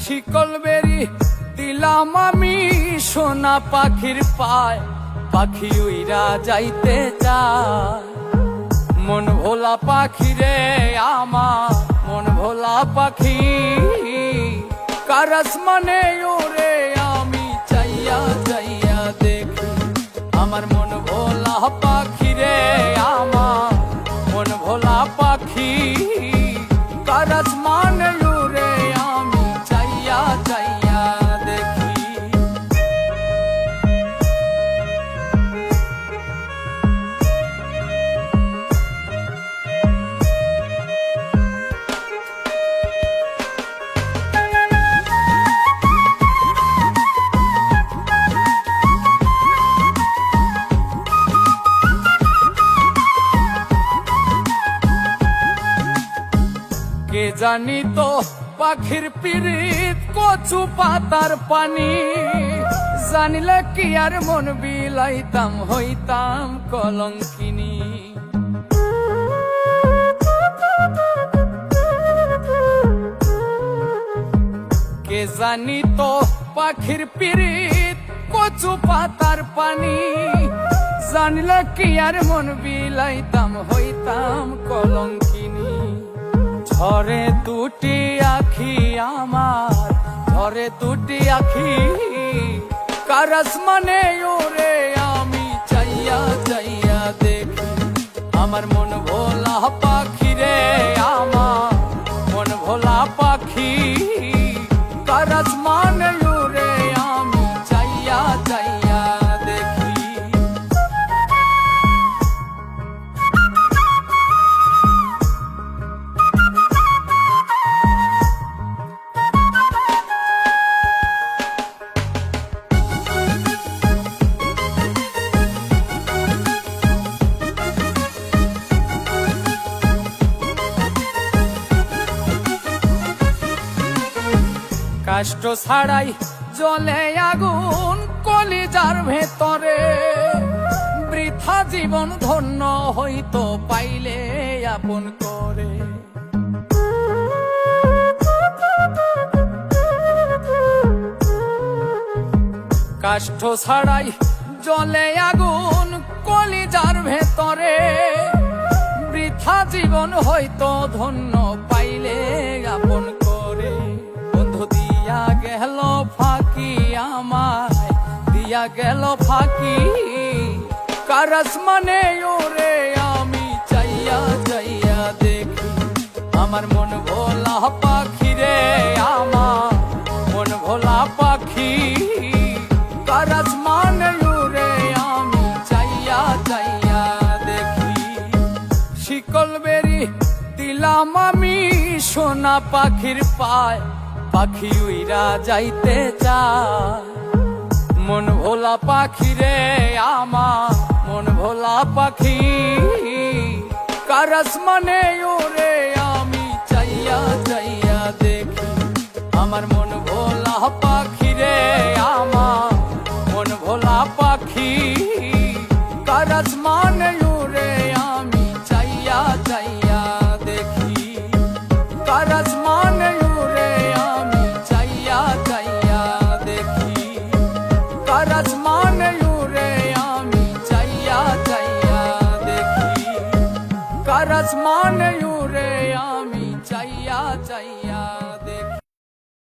শিকল বেরি দিলাম আমি সোনা পাখির পায়, পাখি উইরা যাইতে চায়। মন ভোলা পাখি রে আমার, মন ভোলা পাখি, কার আসমানে ওরে আমি চাইয়া চাইয়া দেখি। আমার মন ভোলা পাখি রে আমার, মন ভোলা পাখি, কার আসমানে ওরে আমি চাইয়া চাইয়া দেখি। কে জানি তো পাখির পিরিত কচু পাতার পানি, জানিলে কি আর মন বিলাইতাম হইতাম কলঙ্কিনী। কে জানি তো পাখির পিরিত কচু পাতার পানি, জানিলে কি আর মন বিলাইতাম হইতাম কলঙ্কিনী। ঝরে দুটি আখি আমার, ঝরে দুটি আখি, কার আসমানে ওরে আমি চাইয়া চাইয়া দেখি। আমার মন ভোলা পাখি রে আমার, মন ভোলা পাখি, কার আসমানে ওরে আমি চাইয়া চাইয়া দেখি। কষ্ট ছাড়াই জ্বলে আগুন কলিজার ভেতরে, বৃথা জীবন ধন্য হইতো পাইলে আপন করে। কষ্ট ছাড়াই জ্বলে আগুন কলিজার ভেতরে, বৃথা জীবন হইতো ধন্য পাইলে আপন করে। বন্ধু দিয়া গেল ফাঁকি আমায়, দিয়া গেল ফাঁকি, কার আসমানে ওরে আমি চাইয়া চাইয়া দেখি। আমার মন ভোলা পাখি রে আমার, মন ভোলা পাখি, কার আসমানে ওরে আমি চাইয়া চাইয়া দেখি। শিকল বেরি দিলাম আমি সোনা পাখির পায়, পাখি উইরা যাইতে চায়। মন ভোলা পাখি রে আমার, মন ভোলা পাখি, কার আসমানে ওরে আমি চাইয়া চাইয়া দেখি। আমার মন ভোলা